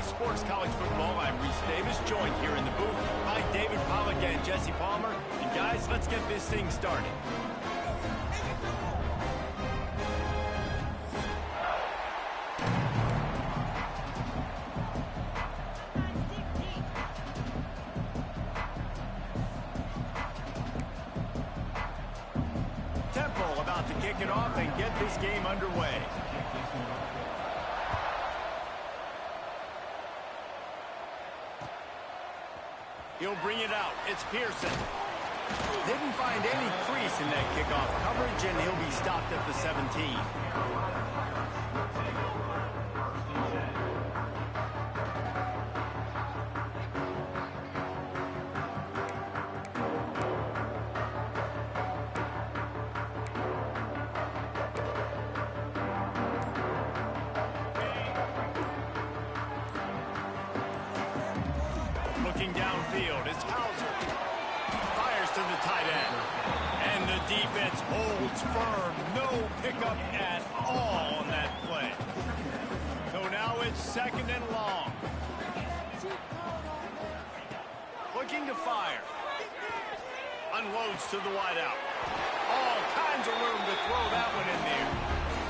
Sports College Football. I'm Reese Davis, joined here in the booth by David Pollack and Jesse Palmer. And guys, let's get this thing started. Temple about to kick it off and get this game underway. He'll bring it out. It's Pearson. Didn't find any crease in that kickoff coverage, and he'll be stopped at the 17. Looking downfield, it's Hauser. Fires to the tight end. And the defense holds firm. No pickup at all on that play. So now it's second and long. Looking to fire. Unloads to the wideout. All kinds of room to throw that one in there.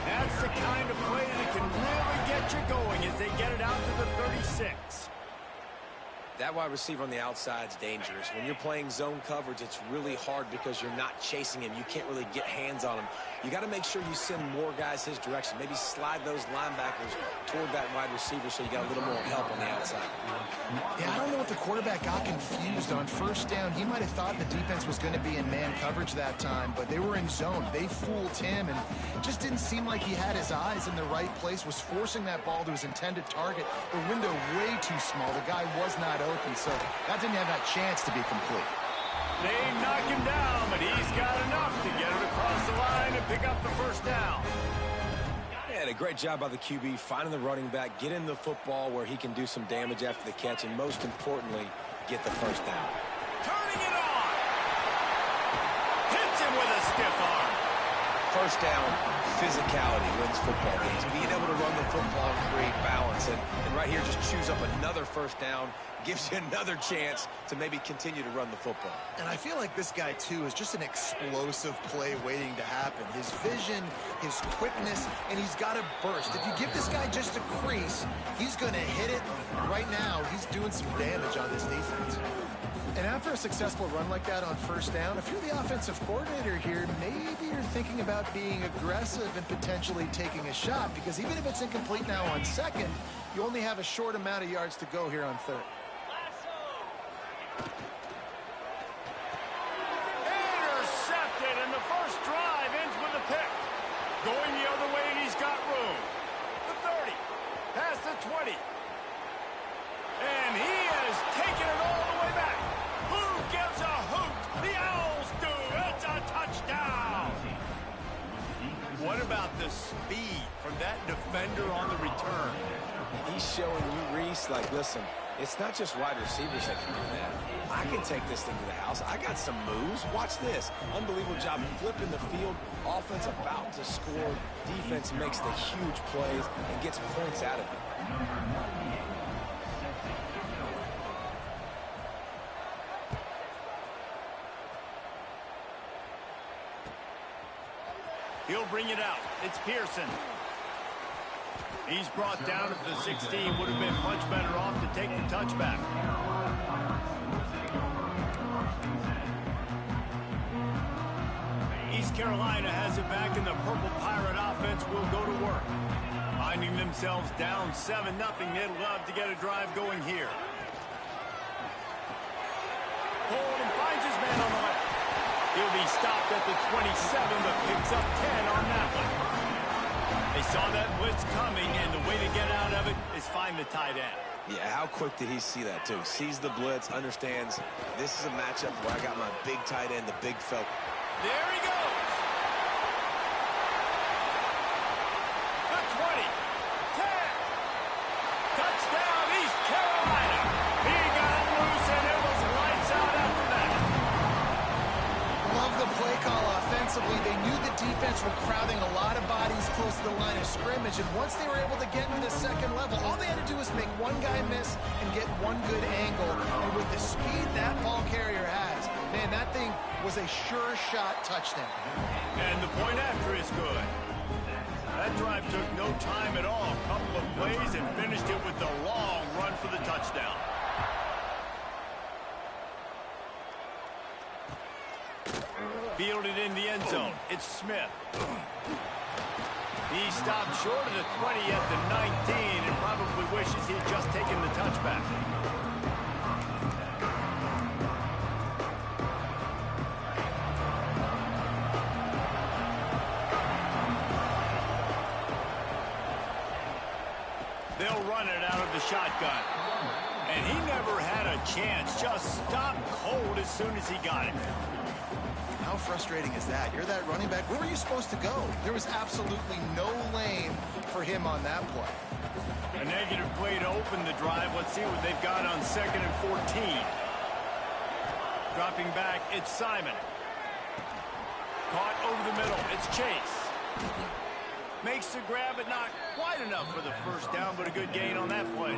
That's the kind of play that can really get you going as they get it out to the 36. That wide receiver on the outside is dangerous. When you're playing zone coverage, it's really hard because you're not chasing him. You can't really get hands on him. You got to make sure you send more guys his direction. Maybe slide those linebackers toward that wide receiver so you got a little more help on the outside. Yeah, I don't know if the quarterback got confused on first down. He might have thought the defense was going to be in man coverage that time, but they were in zone. They fooled him, and it just didn't seem like he had his eyes in the right place, was forcing that ball to his intended target. The window way too small. The guy was not open, so that didn't have that chance to be complete. They knock him down, but he's got enough to get it across the line and pick up the first down. Yeah, a great job by the QB finding the running back, getting the football where he can do some damage after the catch, and most importantly, get the first down. Turning it on. Hits him with a stiff arm. First down, physicality wins football games. Being able to run the football and create balance. And right here, just choose up another first down, gives you another chance to maybe continue to run the football. And I feel like this guy, too, is just an explosive play waiting to happen. His vision, his quickness, and he's got a burst. If you give this guy just a crease, he's going to hit it. Right now, he's doing some damage on this defense. And after a successful run like that on first down, if you're the offensive coordinator here, maybe you're thinking about being aggressive and potentially taking a shot, because even if it's incomplete now on second, you only have a short amount of yards to go here on third. Intercepted, and the first drive ends with a pick. Going the other way, and he's got room. The 30, past the 20. And he has taken it all the way back. Who gives a hoot? The Owls do. It's a touchdown. What about the speed from that defender on the return? He's showing you, Reese, like, listen, it's not just wide receivers that can do that. I can take this thing to the house. I got some moves. Watch this. Unbelievable job flipping the field. Offense about to score. Defense makes the huge plays and gets points out of it. He'll bring it out. It's Pearson. He's brought down at the 16. Would have been much better off to take the touchback. East Carolina has it back, and the Purple Pirate offense will go to work. Finding themselves down 7-0. They'd love to get a drive going here. Hold and finds his man on the left. He'll be stopped at the 27, but picks up 10 on that one. They saw that blitz coming, and the way to get out of it is find the tight end. Yeah, how quick did he see that, too? Sees the blitz, understands this is a matchup where I got my big tight end, the big fella. There he goes. The 20, 10. Touchdown, East Carolina. He got loose, and it was lights out after that. Love the play call offensively. They knew the defense were crowding a lot of bodies close to the line of scrimmage, and once they were able to get into the second level, all they had to do was make one guy miss and get one good angle. And with the speed that ball carrier has, man, that thing was a sure shot touchdown. And the point after is good. That drive took no time at all. A couple of plays and finished it with the long run for the touchdown. Fielded in the end zone. It's Smith. He stopped short of the 20 at the 19 and probably wishes he'd just taken the touchback. They'll run it out of the shotgun. And he never had a chance. Just stopped cold as soon as he got it. How frustrating is that? You're that running back. Where were you supposed to go? There was absolutely no lane for him on that play. A negative play to open the drive. Let's see what they've got on 2nd and 14. Dropping back, it's Simon. Caught over the middle, it's Chase. Makes the grab, but not quite enough for the first down, but a good gain on that play.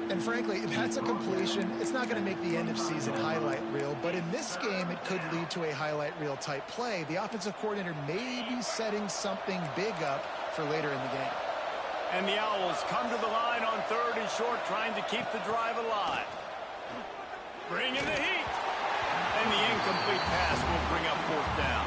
And frankly, if that's a completion, it's not going to make the end of season highlight reel. But in this game, it could lead to a highlight reel type play. The offensive coordinator may be setting something big up for later in the game. And the Owls come to the line on 3rd and short, trying to keep the drive alive. Bring in the heat. And the incomplete pass will bring up 4th down.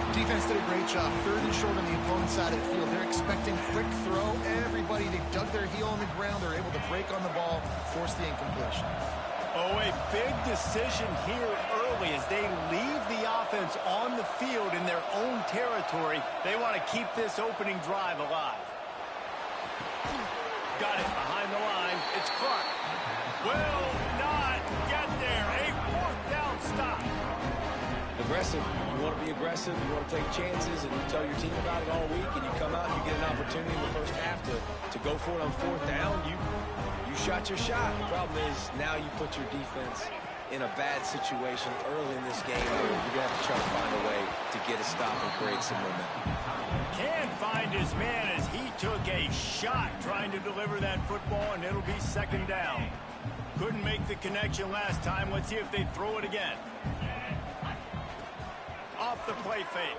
Defense did a great job. 3rd and short on the opponent's side of the field. They're expecting quick throw. Everybody, they dug their heel on the ground. They're able to break on the ball, force the incompletion. Oh, a big decision here early as they leave the offense on the field in their own territory. They want to keep this opening drive alive. Got it behind the line. It's Clark. Will not get there. A 4th down stop. Aggressive. You want to be aggressive. You want to take chances, and you tell your team about it all week, and you come out and you get an opportunity in the first half to go for it on 4th down. You shot your shot. The problem is now you put your defense in a bad situation early in this game where you're going to have to try to find a way to get a stop and create some momentum. Can't find his man as he took a shot trying to deliver that football, and it'll be 2nd down. Couldn't make the connection last time. Let's see if they throw it again. Off the play fake.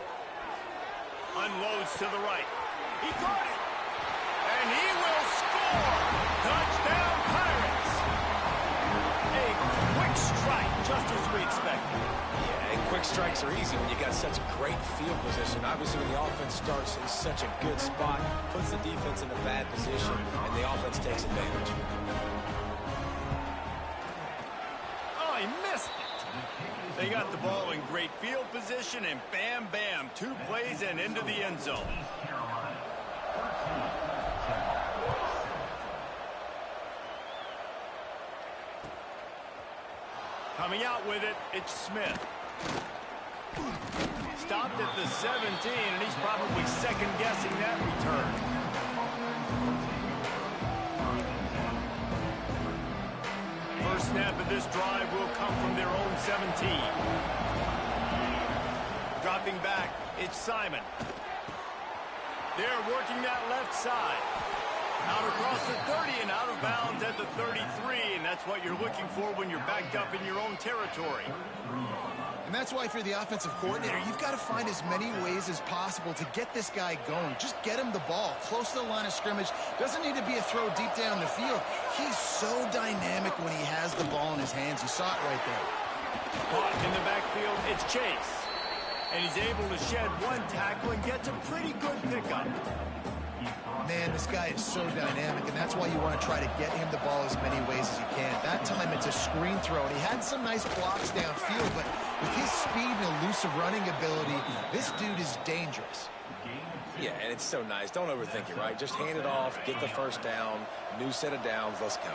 Unloads to the right. He caught it. And he will score. Touchdown Pirates. A quick strike, just as we expected. Yeah, and quick strikes are easy when you got such great field position. Obviously, when the offense starts in such a good spot, puts the defense in a bad position, and the offense takes advantage. Oh, he missed it. They got the ball in great field position, and bam, bam, 2 plays and into the end zone. Coming out with it, it's Smith. Stopped at the 17, and he's probably second-guessing that return. First snap of this drive will come from their own 17. Dropping back, it's Simon. They're working that left side. Out across the 30 and out of bounds at the 33, and that's what you're looking for when you're backed up in your own territory. And that's why if you're the offensive coordinator, you've got to find as many ways as possible to get this guy going. Just get him the ball close to the line of scrimmage. Doesn't need to be a throw deep down the field. He's so dynamic when he has the ball in his hands. You saw it right there. Caught in the backfield, it's Chase. And he's able to shed 1 tackle and gets a pretty good pickup. Man, this guy is so dynamic, and that's why you want to try to get him the ball as many ways as you can. That time it's a screen throw, and he had some nice blocks downfield, but with his speed and elusive running ability, this dude is dangerous. Yeah, and it's so nice. Don't overthink it, right? Just hand it off, get the first down, new set of downs, let's go.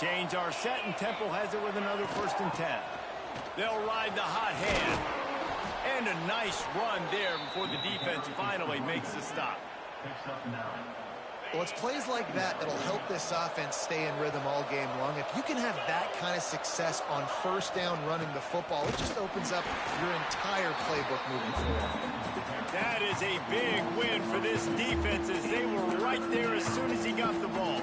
Chains are set, and Temple has it with another 1st and 10. They'll ride the hot hand. And a nice run there before the defense finally makes the stop. Well, it's plays like that that'll help this offense stay in rhythm all game long. If you can have that kind of success on 1st down running the football, it just opens up your entire playbook moving forward. That is a big win for this defense as they were right there as soon as he got the ball.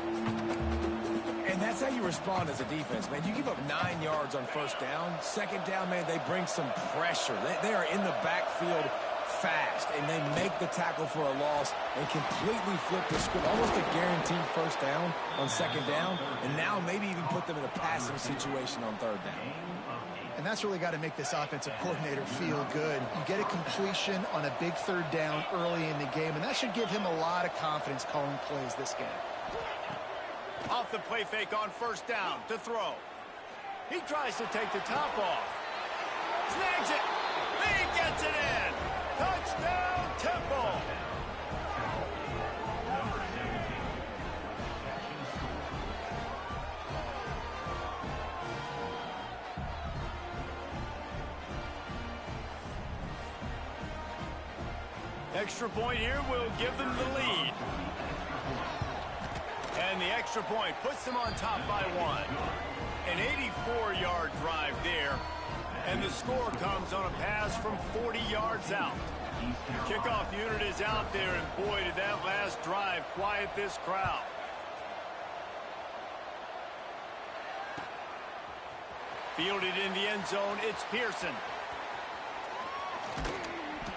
that's how you respond as a defense, man. You give up 9 yards on first down. Second down, man, they bring some pressure. They are in the backfield fast, and they make the tackle for a loss and completely flip the script. Almost a guaranteed first down on second down, and now maybe even put them in a passing situation on third down. And that's really got to make this offensive coordinator feel good. You get a completion on a big third down early in the game, and that should give him a lot of confidence calling plays this game. Off the play fake on first down to throw. He tries to take the top off. Snags it. He gets it in. Touchdown, Temple. Extra point here will give them the lead. And the extra point puts them on top by 1. An 84-yard drive there. And the score comes on a pass from 40 yards out. The kickoff unit is out there, and boy, did that last drive quiet this crowd. Fielded in the end zone, it's Pearson.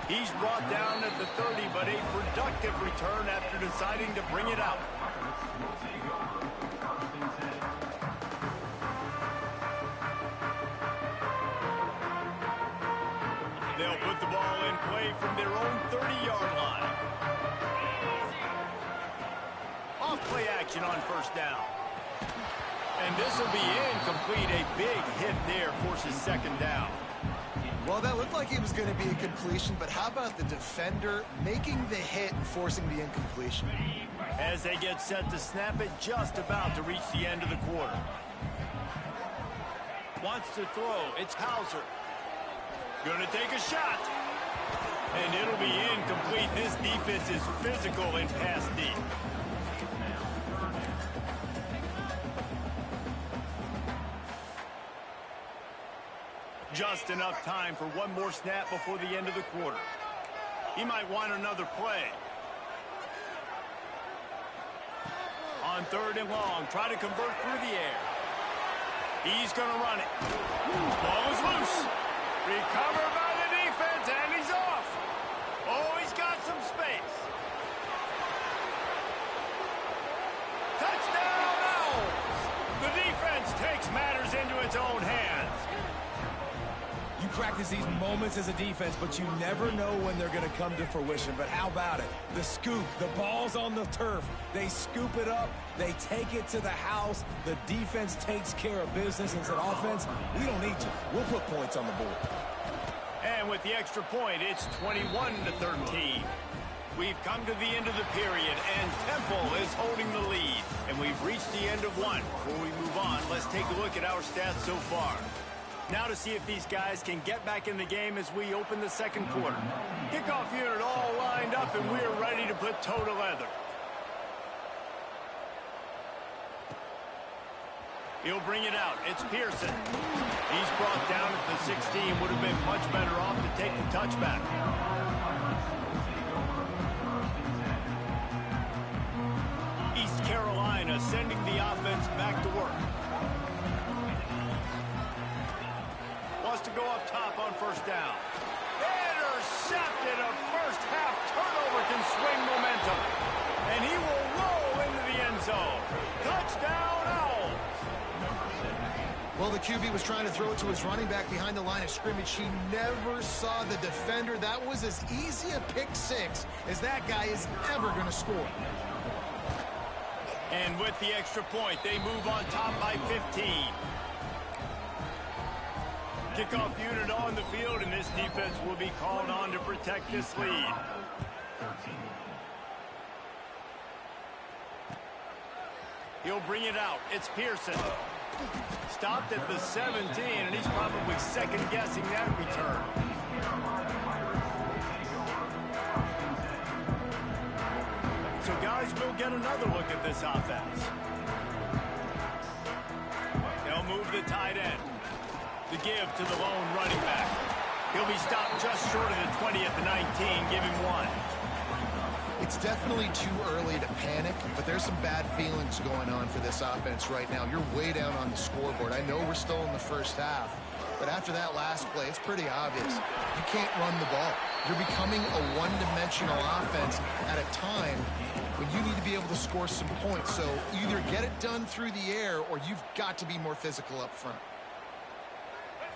He's brought down at the 30, but a productive return after deciding to bring it out. They'll put the ball in play from their own 30-yard line. Off play action on first down. And this will be incomplete. A big hit there forces second down. Well, that looked like it was going to be a completion, but how about the defender making the hit and forcing the incompletion? As they get set to snap it, just about to reach the end of the quarter. Wants to throw. It's Hauser. Going to take a shot. And it'll be incomplete. This defense is physical and pass deep. Just enough time for one more snap before the end of the quarter. He might want another play. On third and long, try to convert through the air. He's going to run it. Ball is loose. Recovered by the defense, and he's off. Oh, he's got some space. Touchdown, Owls! The defense takes matters into its own hands. You practice these moments as a defense, but you never know when they're going to come to fruition. But how about it? The scoop, the ball's on the turf. They scoop it up. They take it to the house. The defense takes care of business and said, offense, we don't need you. We'll put points on the board. And with the extra point, it's 21-13. We've come to the end of the period, and Temple is holding the lead. And we've reached the end of one. Before we move on, let's take a look at our stats so far. Now to see if these guys can get back in the game as we open the second quarter. Kickoff unit all lined up, and we're ready to put toe to leather. He'll bring it out. It's Pearson. He's brought down at the 16. Would have been much better off to take the touchback. East Carolina sending the offense back to work. Wants to go up top on first down. Intercepted. A first half turnover can swing momentum. And he will roll into the end zone. Touchdown, Owls. Well, the QB was trying to throw it to his running back behind the line of scrimmage. He never saw the defender. That was as easy a pick six as that guy is ever going to score. And with the extra point, they move on top by 15. Kickoff unit on the field, and this defense will be called on to protect this lead. He'll bring it out. It's Pearson. Stopped at the 17, and he's probably second-guessing that return. So, guys, we'll get another look at this offense. They'll move the tight end. The give to the lone running back. He'll be stopped just short of the 20 at the 19. Give him one. It's definitely too early to panic, but there's some bad feelings going on for this offense right now. You're way down on the scoreboard. I know we're still in the first half, but after that last play, it's pretty obvious. You can't run the ball. You're becoming a one-dimensional offense at a time when you need to be able to score some points. So either get it done through the air or you've got to be more physical up front.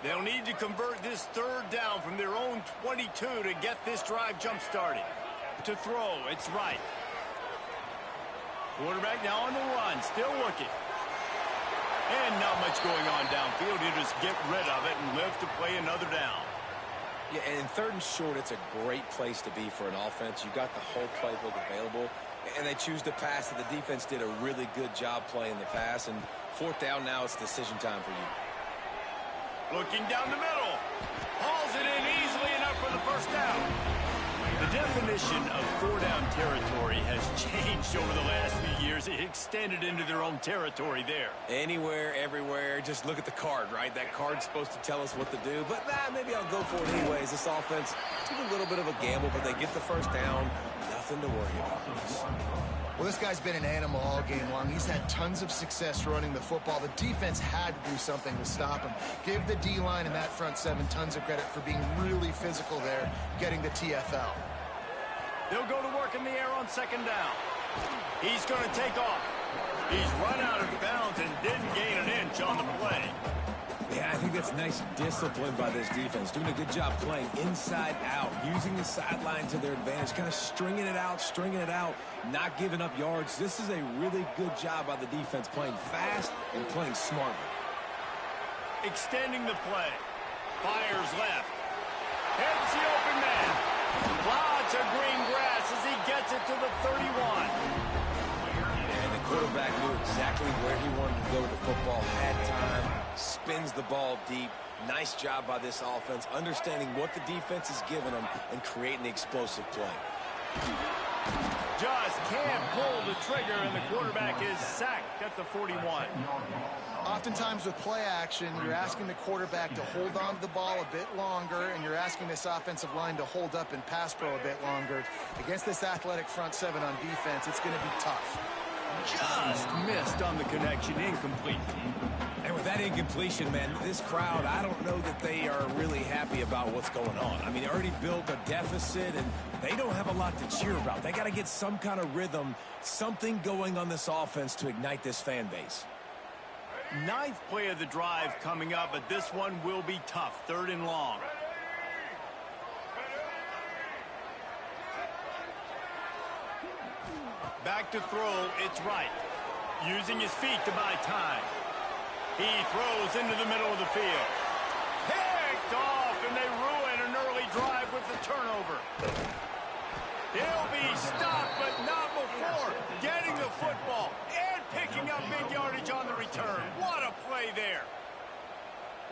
They'll need to convert this third down from their own 22 to get this drive jump-started. To throw, it's right. Quarterback now on the run, still looking. And not much going on downfield. You just get rid of it and live to play another down. Yeah, and in 3rd and short, it's a great place to be for an offense. You've got the whole playbook available, and they choose to pass. And the defense did a really good job playing the pass. And 4th down now, it's decision time for you. Looking down the middle. Hauls it in easily enough for the first down. The definition of 4-down territory has changed over the last few years. It extended into their own territory there. Anywhere, everywhere, just look at the card, right? That card's supposed to tell us what to do, but maybe I'll go for it anyways. This offense took a little bit of a gamble, but they get the first down. Nothing to worry about. Well, this guy's been an animal all game long. He's had tons of success running the football. The defense had to do something to stop him. Give the D-line and that front 7 tons of credit for being really physical there, getting the TFL. They'll go to work in the air on 2nd down. He's going to take off. He's run out of bounds and didn't gain an inch on the play. Yeah, I think that's nice discipline by this defense. Doing a good job playing inside out, using the sideline to their advantage, kind of stringing it out, not giving up yards. This is a really good job by the defense, playing fast and playing smartly. Extending the play. Fires left. Hits the open man. Lots of green grass as he gets it to the 31. And the quarterback knew exactly where he wanted to go with the football, had time, spins the ball deep. Nice job by this offense, understanding what the defense is giving them and creating the explosive play. Just can't pull the trigger, and the quarterback is sacked at the 41. Oftentimes with play action, you're asking the quarterback to hold on to the ball a bit longer, and you're asking this offensive line to hold up in pass pro a bit longer. Against this athletic front 7 on defense, it's going to be tough. Just missed on the connection, incomplete. And with that incompletion, man, this crowd, I don't know that they are really happy about what's going on. I mean, they already built a deficit, and they don't have a lot to cheer about. They got to get some kind of rhythm, something going on this offense to ignite this fan base. 9th play of the drive coming up, but this one will be tough. 3rd and long. Back to throw, it's right. Using his feet to buy time. He throws into the middle of the field. Picked off, and they ruin an early drive with the turnover. He'll be stopped, but not before getting the football and picking up big yardage on the return. What a play there.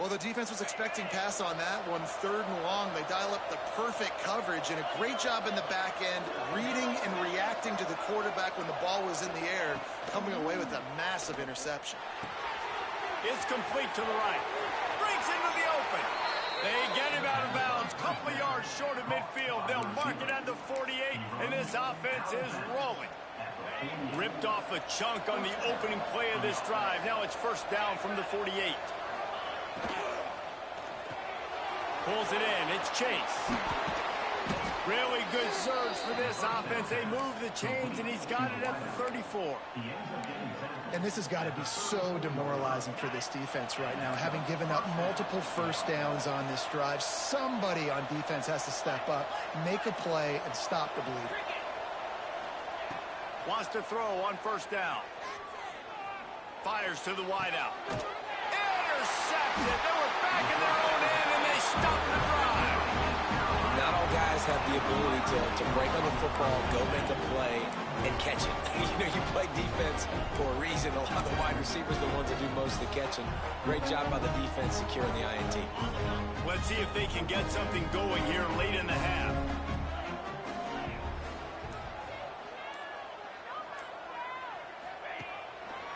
Well, the defense was expecting pass on that one. 3rd and long, they dial up the perfect coverage and a great job in the back end, reading and reacting to the quarterback when the ball was in the air, coming away with a massive interception. It's complete to the right. Breaks into the open. They get him out of bounds. Couple of yards short of midfield. They'll mark it at the 48, and this offense is rolling. Ripped off a chunk on the opening play of this drive. Now it's 1st down from the 48. Pulls it in. It's Chase. Really good surge for this offense. They move the chains, and he's got it at the 34. And this has got to be so demoralizing for this defense right now, having given up multiple 1st downs on this drive. Somebody on defense has to step up, make a play, and stop the bleeding. Wants to throw on 1st down. Fires to the wideout. Intercepted. They were back in their own end, and they stopped the drive. Not all guys have the ability to break on the football, go make a play, and catch it. You play defense for a reason. A lot of the wide receivers are the ones that do most of the catching. Great job by the defense securing the INT. Let's see if they can get something going here late in the half.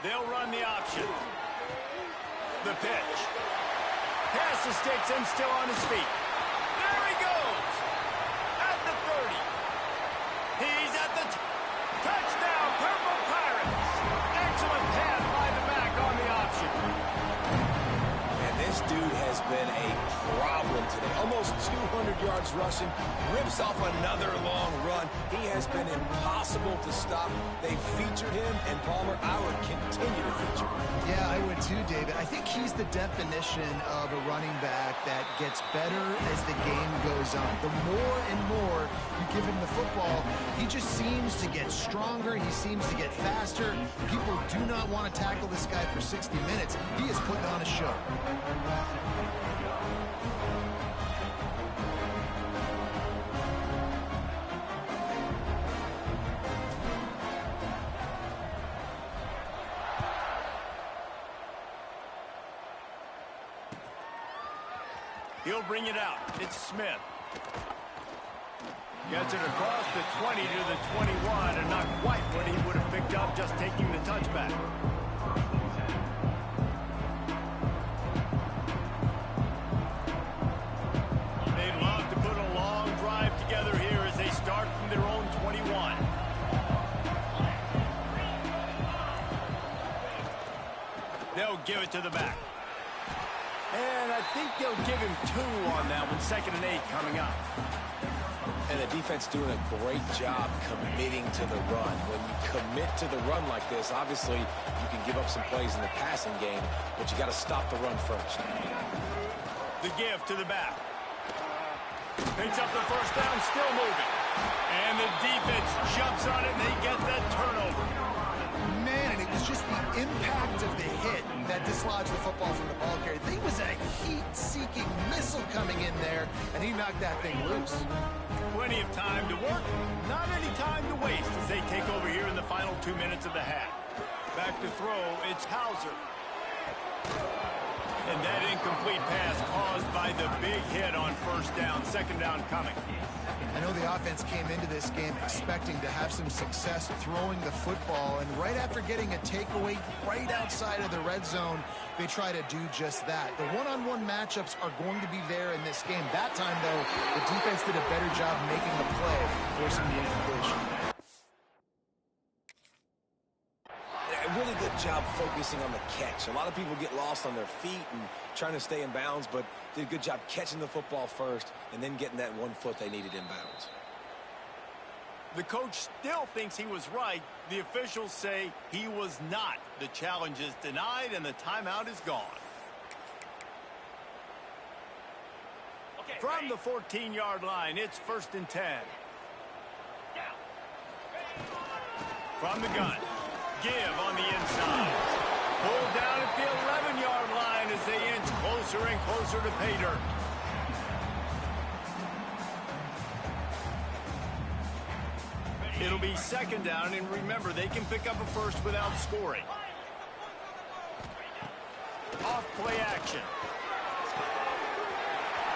They'll run the option. The pitch. Pass to Sticks and still on his feet. There he goes. At the 30. He's at the starts rushing, rips off another long run. He has been impossible to stop. They've featured him, and Palmer, I would continue to feature him. Yeah, I would too, David. I think he's the definition of a running back that gets better as the game goes on. The more and more you give him the football, he just seems to get stronger. He seems to get faster. People do not want to tackle this guy for 60 minutes. He is putting on a show. He'll bring it out. It's Smith. Gets it across the 20 to the 21, and not quite what he would have picked up just taking the touchback. They'd love to put a long drive together here as they start from their own 21. They'll give it to the back. And I think they'll give him 2 on that one. 2nd and 8 coming up. And the defense doing a great job committing to the run. When you commit to the run like this, obviously you can give up some plays in the passing game, but you got to stop the run first. The give to the back. Picks up the first down, still moving. And the defense jumps on it, and they get that turnover. Man, and it was just the impact of the hit that dislodged the football from the ball carrier. There was a heat-seeking missile coming in there, and he knocked that thing loose. Plenty of time to work, not any time to waste as they take over here in the final 2 minutes of the half. Back to throw, it's Hauser. And that incomplete pass caused by the big hit on first down. 2nd down coming. I know the offense came into this game expecting to have some success throwing the football, and right after getting a takeaway right outside of the red zone, they try to do just that. The one-on-one matchups are going to be there in this game. That time, though, the defense did a better job making the play, forcing the incompletion. A really good job focusing on the catch. A lot of people get lost on their feet and trying to stay in bounds, but did a good job catching the football first and then getting that 1 foot they needed in bounds. The coach still thinks he was right. The officials say he was not. The challenge is denied, and the timeout is gone. From the 14-yard line, it's 1st and 10. From the gun. Give on the inside. Pulled down at the 11-yard line as they inch closer and closer to pay dirt. It'll be 2nd down, and remember, they can pick up a first without scoring. Off play action.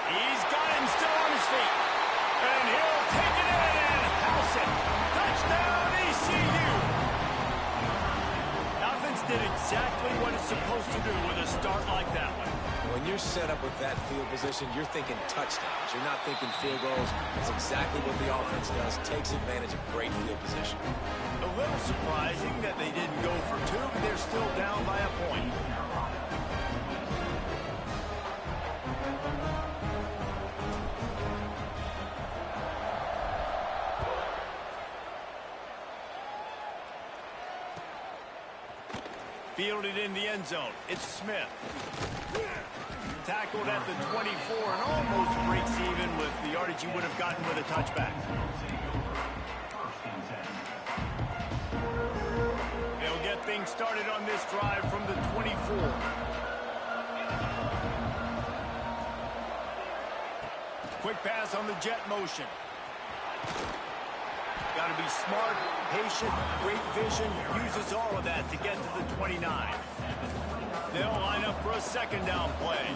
He's got him still on his feet. And he'll take it in and house it. Touchdown, ECU. Offense did exactly what it's supposed to do with a start like that one. When you're set up with that field position, you're thinking touchdowns. You're not thinking field goals. That's exactly what the offense does. Takes advantage of great field position. A little surprising that they didn't go for 2, but they're still down by a point. Fielded in the end zone. It's Smith. Tackled at the 24 and almost breaks even with the yardage he would have gotten with a touchback. They'll get things started on this drive from the 24. Quick pass on the jet motion. Got to be smart, patient, great vision, uses all of that to get to the 29. They'll line up for a 2nd down play.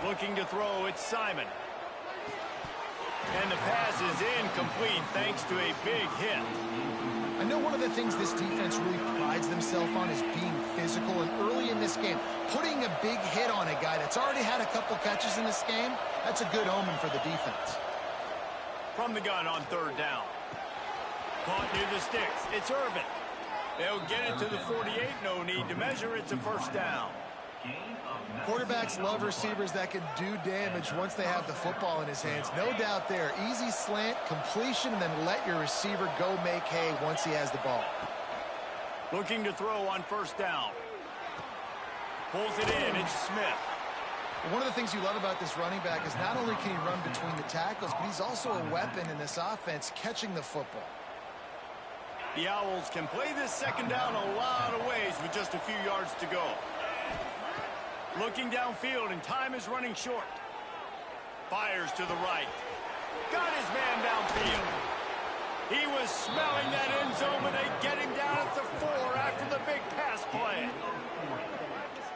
Looking to throw, it's Simon. And the pass is incomplete thanks to a big hit. I know one of the things this defense really prides themselves on is being physical, and early in this game, putting a big hit on a guy that's already had a couple catches in this game, that's a good omen for the defense. From the gun on 3rd down. Caught near the sticks. It's Irvin. They'll get it to the 48. No need to measure. It's a 1st down. Quarterbacks love receivers that can do damage once they have the football in his hands. No doubt there. Easy slant, completion, and then let your receiver go make hay once he has the ball. Looking to throw on first down. Pulls it in. It's Smith. One of the things you love about this running back is not only can he run between the tackles, but he's also a weapon in this offense catching the football. The Owls can play this second down a lot of ways with just a few yards to go. Looking downfield, and time is running short. Fires to the right. Got his man downfield. He was smelling that end zone, but they get him down at the 4 after the big pass play.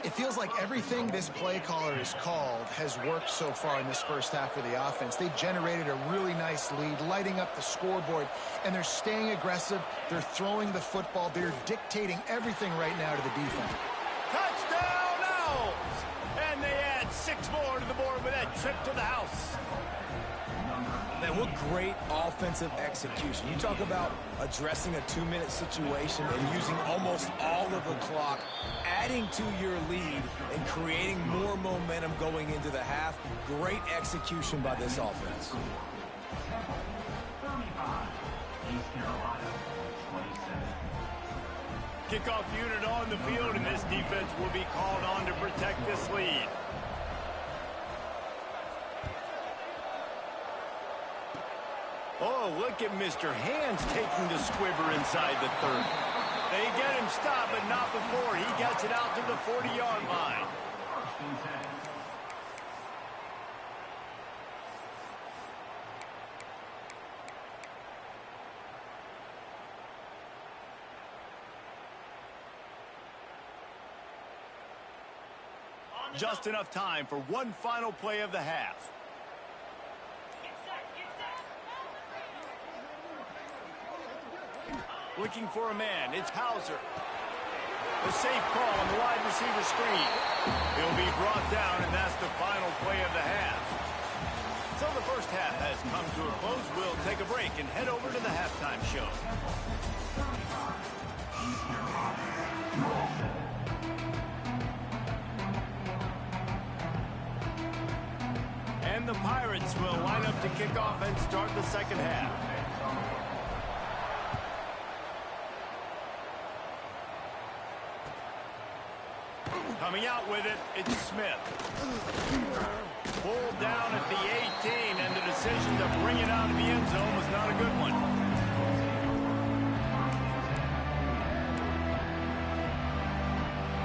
It feels like everything this play caller has called has worked so far in this first half of the offense. They generated a really nice lead, lighting up the scoreboard, and they're staying aggressive. They're throwing the football. They're dictating everything right now to the defense. Touchdown, Owls! And they add 6 more to the board with that trip to the house. Man, what great offensive execution. You talk about addressing a 2-minute situation and using almost all of the clock, adding to your lead and creating more momentum going into the half. Great execution by this offense. Kickoff unit on the field, and this defense will be called on to protect this lead. Oh, look at Mr. Hands taking the squibber inside the 30. They get him stopped, but not before he gets it out to the 40-yard line. Just enough time for one final play of the half. Looking for a man, it's Hauser. A safe call on the wide receiver screen. He'll be brought down, and that's the final play of the half. So the first half has come to a close. We'll take a break and head over to the halftime show. And the Pirates will line up to kick off and start the second half. Coming out with it, it's Smith. Pulled down at the 18, and the decision to bring it out of the end zone was not a good one.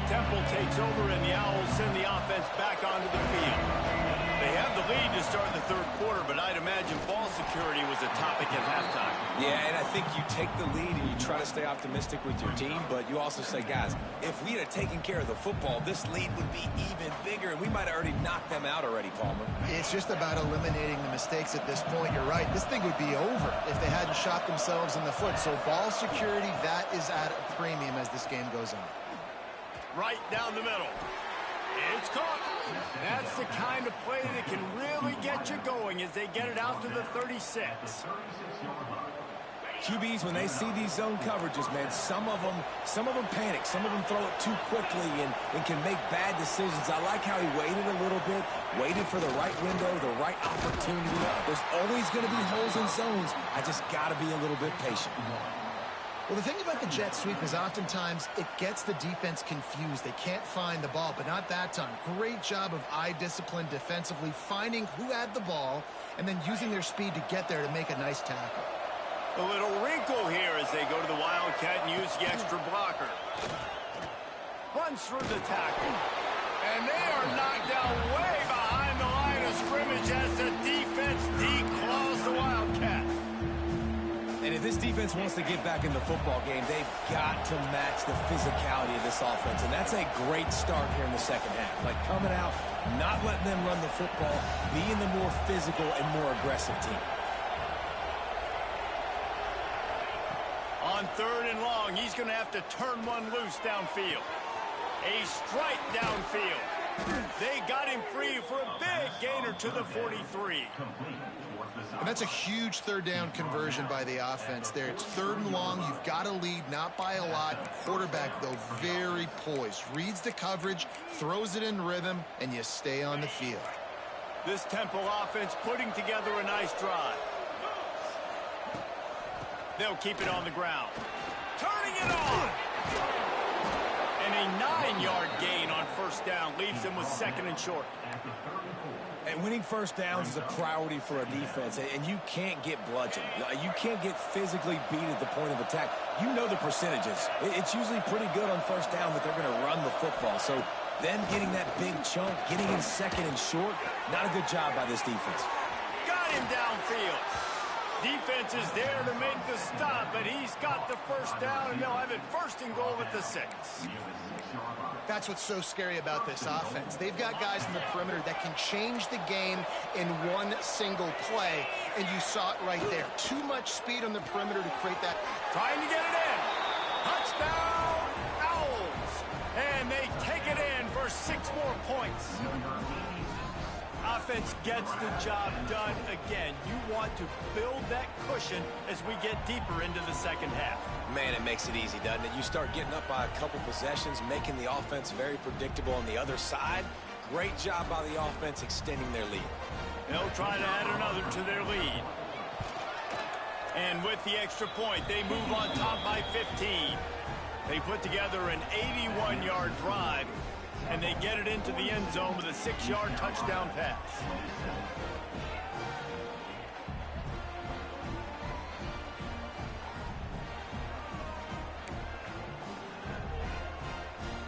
Temple takes over, and the Owls send the offense back onto the field. They have the lead to start the third quarter, but I'd imagine ball security was a topic at halftime. Yeah, and I think you take the lead and you try to stay optimistic with your team, but you also say, guys, if we had taken care of the football, this lead would be even bigger, and we might have already knocked them out already, Palmer. It's just about eliminating the mistakes at this point. You're right. This thing would be over if they hadn't shot themselves in the foot. So ball security, that is at a premium as this game goes on. Right down the middle. It's caught. That's the kind of play that can really get you going as they get it out to the 36. QBs, when they see these zone coverages, man, some of them panic. Some of them throw it too quickly and can make bad decisions. I like how he waited a little bit, waited for the right window, the right opportunity. There's always going to be holes in zones. I just got to be a little bit patient. Well, the thing about the jet sweep is oftentimes it gets the defense confused. They can't find the ball, but not that time. Great job of eye discipline defensively, finding who had the ball, and then using their speed to get there to make a nice tackle. A little wrinkle here as they go to the Wildcat and use the extra blocker. Runs through the tackle. And they are knocked down way behind the line of scrimmage as the defense declaws the Wildcat. And if this defense wants to get back in the football game, they've got to match the physicality of this offense. And that's a great start here in the second half. Like coming out, not letting them run the football, being the more physical and more aggressive team. On third and long, he's going to have to turn one loose downfield. A strike downfield. They got him free for a big gainer to the 43. And that's a huge third down conversion by the offense there. It's 3rd and long. You've got to lead, not by a lot. Quarterback, though, very poised. Reads the coverage, throws it in rhythm, and you stay on the field. This Temple offense putting together a nice drive. They'll keep it on the ground. Turning it on! And a 9-yard gain on 1st down leaves them with 2nd and short. And winning 1st downs is a priority for a defense, and you can't get bludgeoned. You can't get physically beat at the point of attack. You know the percentages. It's usually pretty good on 1st down that they're going to run the football. So them getting that big chunk, getting in 2nd and short, not a good job by this defense. Got him downfield. Defense is there to make the stop, but he's got the 1st down, and they'll have it 1st and goal at the 6. That's what's so scary about this offense. They've got guys in the perimeter that can change the game in one single play, and you saw it right there. Too much speed on the perimeter to create that. Trying to get it in. Touchdown, Owls. And they take it in for 6 more points. Offense gets the job done again. You want to build that cushion as we get deeper into the 2nd half. Man, it makes it easy, doesn't it? You start getting up by a couple possessions, making the offense very predictable on the other side. Great job by the offense extending their lead. They'll try to add another to their lead. And with the extra point, they move on top by 15. They put together an 81-yard drive, and they get it into the end zone with a 6-yard touchdown pass.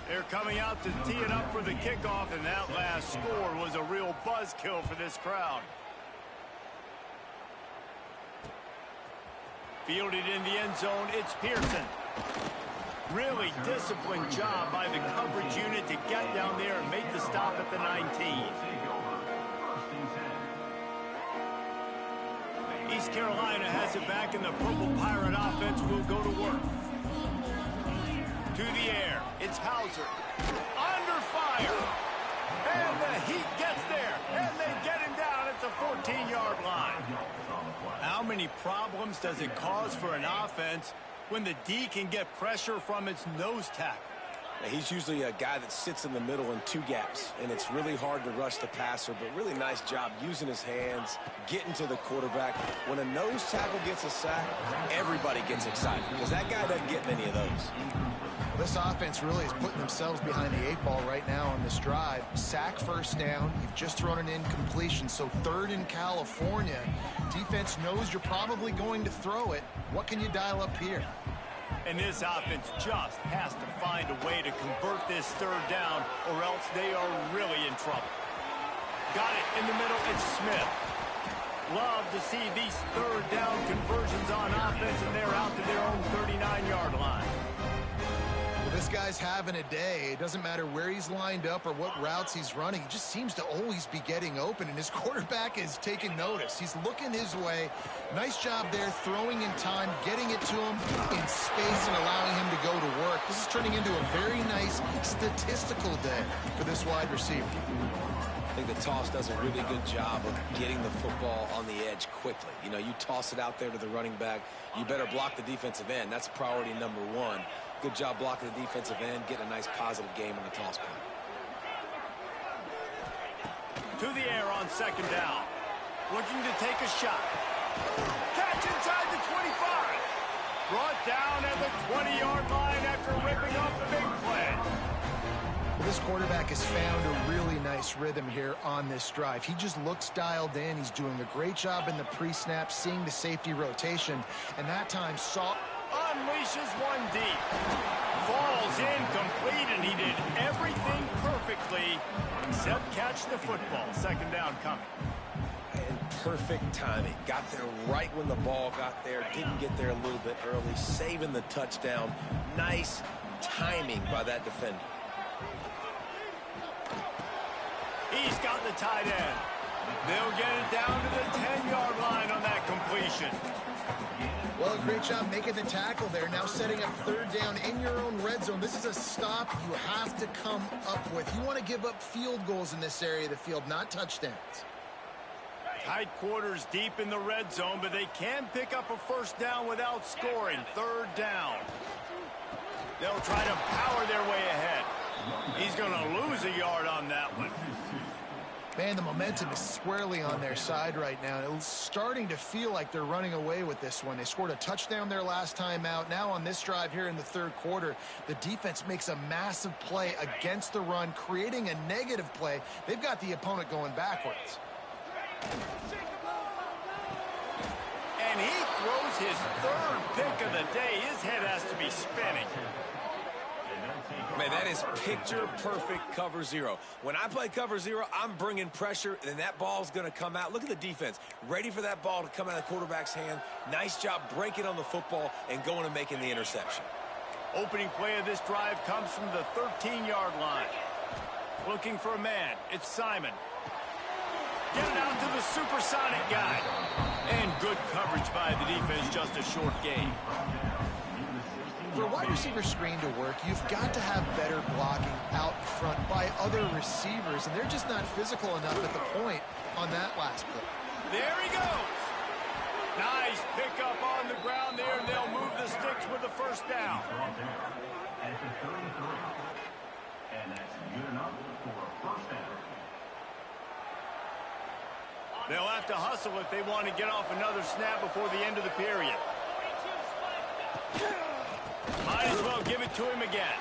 They're coming out to tee it up for the kickoff, and that last score was a real buzzkill for this crowd. Fielded in the end zone, it's Pearson. Really disciplined job by the coverage unit to get down there and make the stop at the 19. East Carolina has it back, and the Purple Pirate offense will go to work. To the air, it's Hauser. Under fire. And the Heat gets there, and they get him down at the 14-yard line. How many problems does it cause for an offense when the D can get pressure from its nose tackle? He's usually a guy that sits in the middle in 2 gaps, and it's really hard to rush the passer, but really nice job using his hands, getting to the quarterback. When a nose tackle gets a sack, everybody gets excited because that guy doesn't get many of those. This offense really is putting themselves behind the 8 ball right now on this drive. Sack 1st down. You've just thrown an incompletion, so 3rd in California. Defense knows you're probably going to throw it. What can you dial up here? And this offense just has to find a way to convert this 3rd down, or else they are really in trouble. Got it in the middle, it's Smith. Love to see these 3rd down conversions on offense, and they're out to their own 39-yard line. Well, this guy's having a day. It doesn't matter where he's lined up or what routes he's running. He just seems to always be getting open, and his quarterback is taking notice. He's looking his way. Nice job there, throwing in time, getting it to him in space and allowing him to go to work. This is turning into a very nice statistical day for this wide receiver. I think the toss does a really good job of getting the football on the edge quickly. You know, you toss it out there to the running back, you better block the defensive end. That's priority number 1. Good job blocking the defensive end, getting a nice positive game on the toss play. To the air on 2nd down. Looking to take a shot. Catch inside the 25. Brought down at the 20-yard line after ripping off the big play. This quarterback has found a really nice rhythm here on this drive. He just looks dialed in. He's doing a great job in the pre-snap, seeing the safety rotation, and that time saw... Unleashes one deep. Falls incomplete, and he did everything perfectly except catch the football. 2nd down coming. And perfect timing. Got there right when the ball got there. Didn't get there a little bit early. Saving the touchdown. Nice timing by that defender. He's got the tight end. They'll get it down to the 10-yard line on that completion. Well, great job making the tackle there. Now setting up 3rd down in your own red red zone. This is a stop you have to come up with. You want to give up field goals in this area of the field, not touchdowns. Tight quarters deep in the red zone, but they can pick up a first down without scoring. Third down. They'll try to power their way ahead. He's going to lose a yard on that one. Man, the momentum is squarely on their side right now. It's starting to feel like they're running away with this one. They scored a touchdown their last time out. Now on this drive here in the third quarter, the defense makes a massive play against the run, creating a negative play. They've got the opponent going backwards. And he throws his third pick of the day. His head has to be spinning. Man, that is picture-perfect cover zero. When I play cover zero, I'm bringing pressure, and that ball's going to come out. Look at the defense. Ready for that ball to come out of the quarterback's hand. Nice job breaking on the football and going and making the interception. Opening play of this drive comes from the 13-yard line. Looking for a man. It's Simon. Get it out to the supersonic guy. And good coverage by the defense, just a short gain. For a wide receiver screen to work, you've got to have better blocking out front by other receivers, and they're just not physical enough at the point on that last play. There he goes. Nice pickup on the ground there, and they'll move the sticks with the first down. At the 33. And that's good enough for a first down. They'll have to hustle if they want to get off another snap before the end of the period. Might as well give it to him again.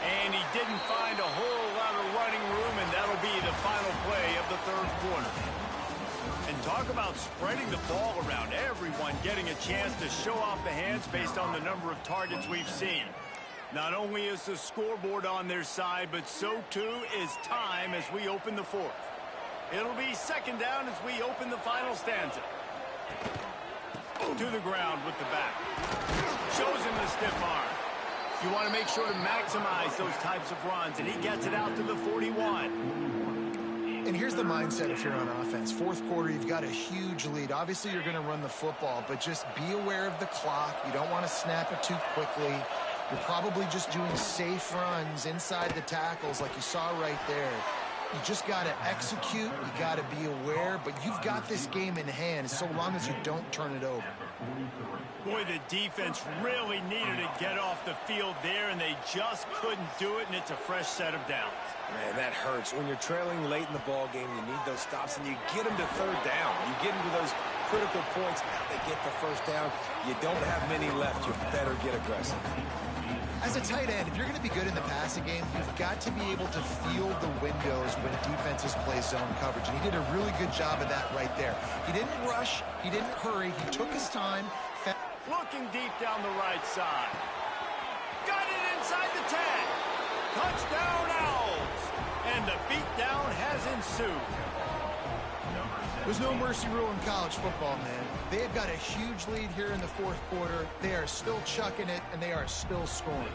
And he didn't find a whole lot of running room, and that'll be the final play of the third quarter. And talk about spreading the ball around. Everyone getting a chance to show off the hands based on the number of targets we've seen. Not only is the scoreboard on their side, but so too is time as we open the fourth. It'll be second down as we open the final stanza. To the ground with the back. Shows him the stiff arm. You want to make sure to maximize those types of runs, and he gets it out to the 41. And here's the mindset if you're on offense. Fourth quarter, you've got a huge lead. Obviously, you're going to run the football, but just be aware of the clock. You don't want to snap it too quickly. You're probably just doing safe runs inside the tackles like you saw right there. You just got to execute. You got to be aware, but you've got this game in hand so long as you don't turn it over. Boy, the defense really needed to get off the field there, and they just couldn't do it, and it's a fresh set of downs. Man, that hurts. When you're trailing late in the ball game, you need those stops, and you get them to third down. You get them to those critical points. Now they get the first down. You don't have many left. You better get aggressive. As a tight end, if you're going to be good in the passing game, you've got to be able to feel the windows when defenses play zone coverage. And he did a really good job of that right there. He didn't rush. He didn't hurry. He took his time. Looking deep down the right side. Got it inside the 10. Touchdown Owls. And the beatdown has ensued. There's no mercy rule in college football, man. They've got a huge lead here in the fourth quarter. They are still chucking it, and they are still scoring.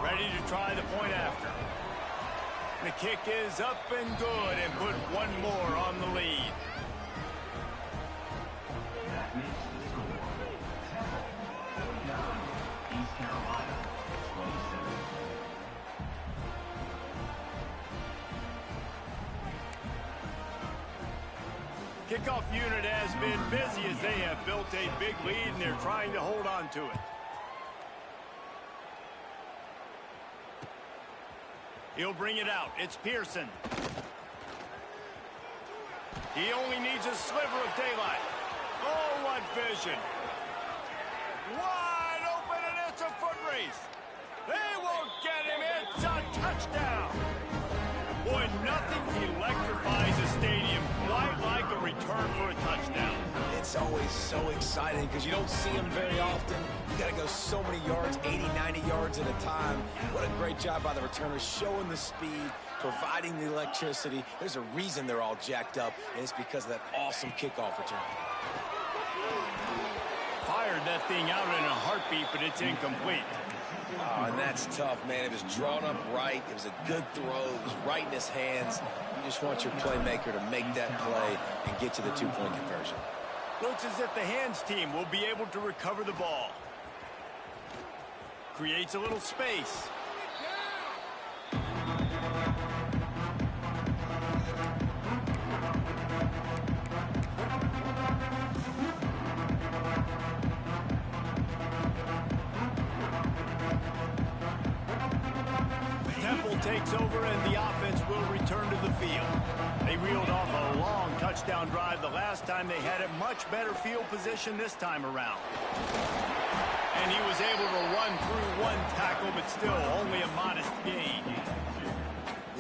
Ready to try the point after. The kick is up and good, and put one more on the lead. That makes the score 49, East Carolina 27. Kickoff unit has been busy as they have built a big lead, and they're trying to hold on to it. He'll bring it out. It's Pearson. He only needs a sliver of daylight. Oh, what vision. Wide open, and it's a foot race. They won't get him. It's a touchdown. Boy, nothing electrifies a stadium quite like a return for a touchdown. It's always so exciting because you don't see them very often. You got to go so many yards, 80, 90 yards at a time. What a great job by the returners, showing the speed, providing the electricity. There's a reason they're all jacked up, and it's because of that awesome kickoff return. Fired that thing out in a heartbeat, but it's incomplete. Oh, and that's tough, man. It was drawn up right. It was a good throw. It was right in his hands. You just want your playmaker to make that play and get to the two-point conversion. Looks as if the hands team will be able to recover the ball. Creates a little space. takes over, and the offense will return to the field. They reeled off a long touchdown drive the last time they had it. Much better field position this time around. And he was able to run through one tackle, but still only a modest gain.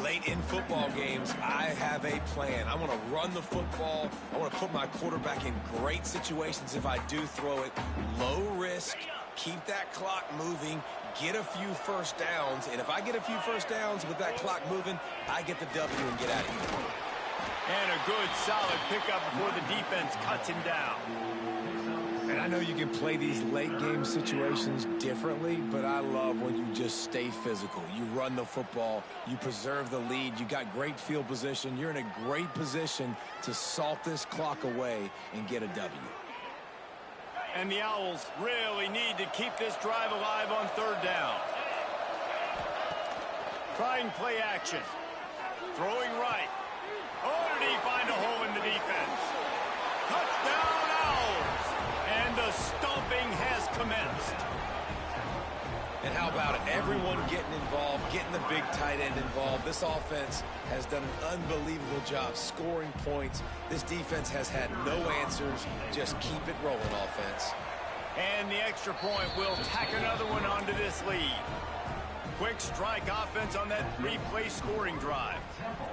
Late in football games, I have a plan. I want to run the football. I want to put my quarterback in great situations if I do throw it. Low risk, keep that clock moving, get a few first downs. And if I get a few first downs with that clock moving, I get the W and get out of here. And a good, solid pickup before the defense cuts him down. And I know you can play these late game situations differently, but I love when you just stay physical. You run the football, you preserve the lead, you got great field position, you're in a great position to salt this clock away and get a W. And the Owls really need to keep this drive alive on third down. Trying play action. Throwing right. Oh, did he find a hole in the defense? Touchdown Owls! And the stomping has commenced. And how about it? Everyone getting involved, getting the big tight end involved. This offense has done an unbelievable job scoring points. This defense has had no answers. Just keep it rolling, offense. And the extra point will tack another one onto this lead. Quick strike offense on that three-play scoring drive.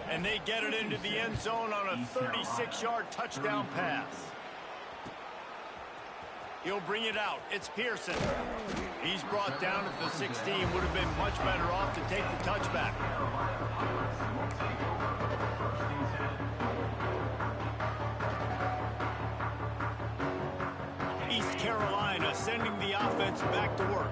And they get it into the end zone on a 36-yard touchdown pass. He'll bring it out. It's Pearson. He's brought down at the 16. Would have been much better off to take the touchback. East Carolina sending the offense back to work.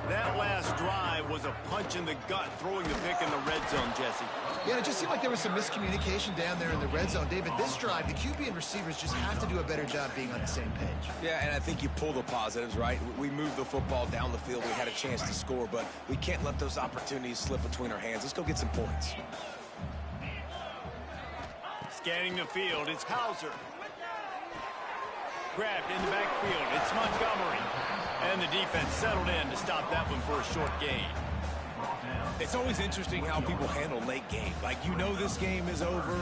That last drive was a punch in the gut, throwing the pick in the red zone, Jesse. Yeah, it just seemed like there was some miscommunication down there in the red zone. David, this drive, the QB and receivers just have to do a better job being on the same page. Yeah, and I think you pull the positives, right? We moved the football down the field. We had a chance to score, but we can't let those opportunities slip between our hands. Let's go get some points. Scanning the field, it's Hauser. Grabbed in the backfield, it's Montgomery. And the defense settled in to stop that one for a short gain. It's always interesting how people handle late game. Like, you know this game is over.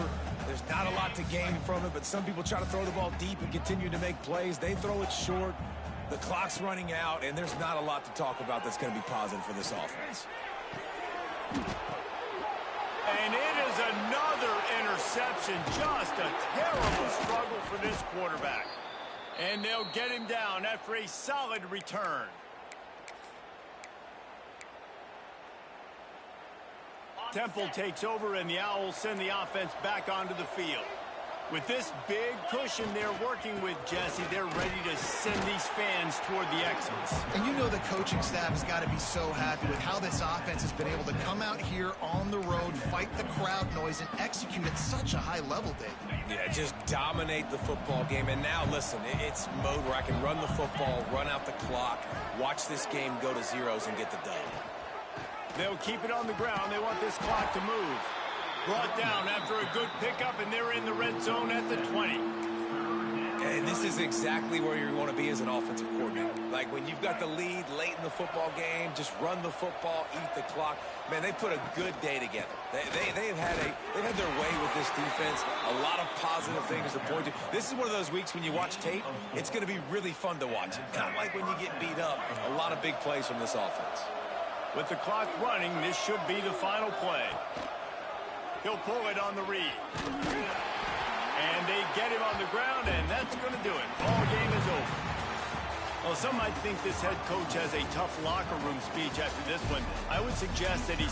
There's not a lot to gain from it, but some people try to throw the ball deep and continue to make plays. They throw it short. The clock's running out, and there's not a lot to talk about that's going to be positive for this offense. And it is another interception. Just a terrible struggle for this quarterback. And they'll get him down after a solid return. Temple takes over, and the Owls send the offense back onto the field. With this big cushion they're working with, Jesse, they're ready to send these fans toward the exits. And you know the coaching staff has got to be so happy with how this offense has been able to come out here on the road, fight the crowd noise, and execute at such a high level, David. Yeah, just dominate the football game. And now, listen, it's mode where I can run the football, run out the clock, watch this game go to zeros and get the dub. They'll keep it on the ground. They want this clock to move. Brought down after a good pickup, and they're in the red zone at the 20. And this is exactly where you want to be as an offensive coordinator. Like, when you've got the lead late in the football game, just run the football, eat the clock. Man, they put a good day together. They've had their way with this defense. A lot of positive things to point to. This is one of those weeks when you watch tape, it's going to be really fun to watch it. Not like when you get beat up. A lot of big plays from this offense. With the clock running, this should be the final play. He'll pull it on the read. And they get him on the ground, and that's going to do it. Ball game is over. Well, some might think this head coach has a tough locker room speech after this one. I would suggest that he's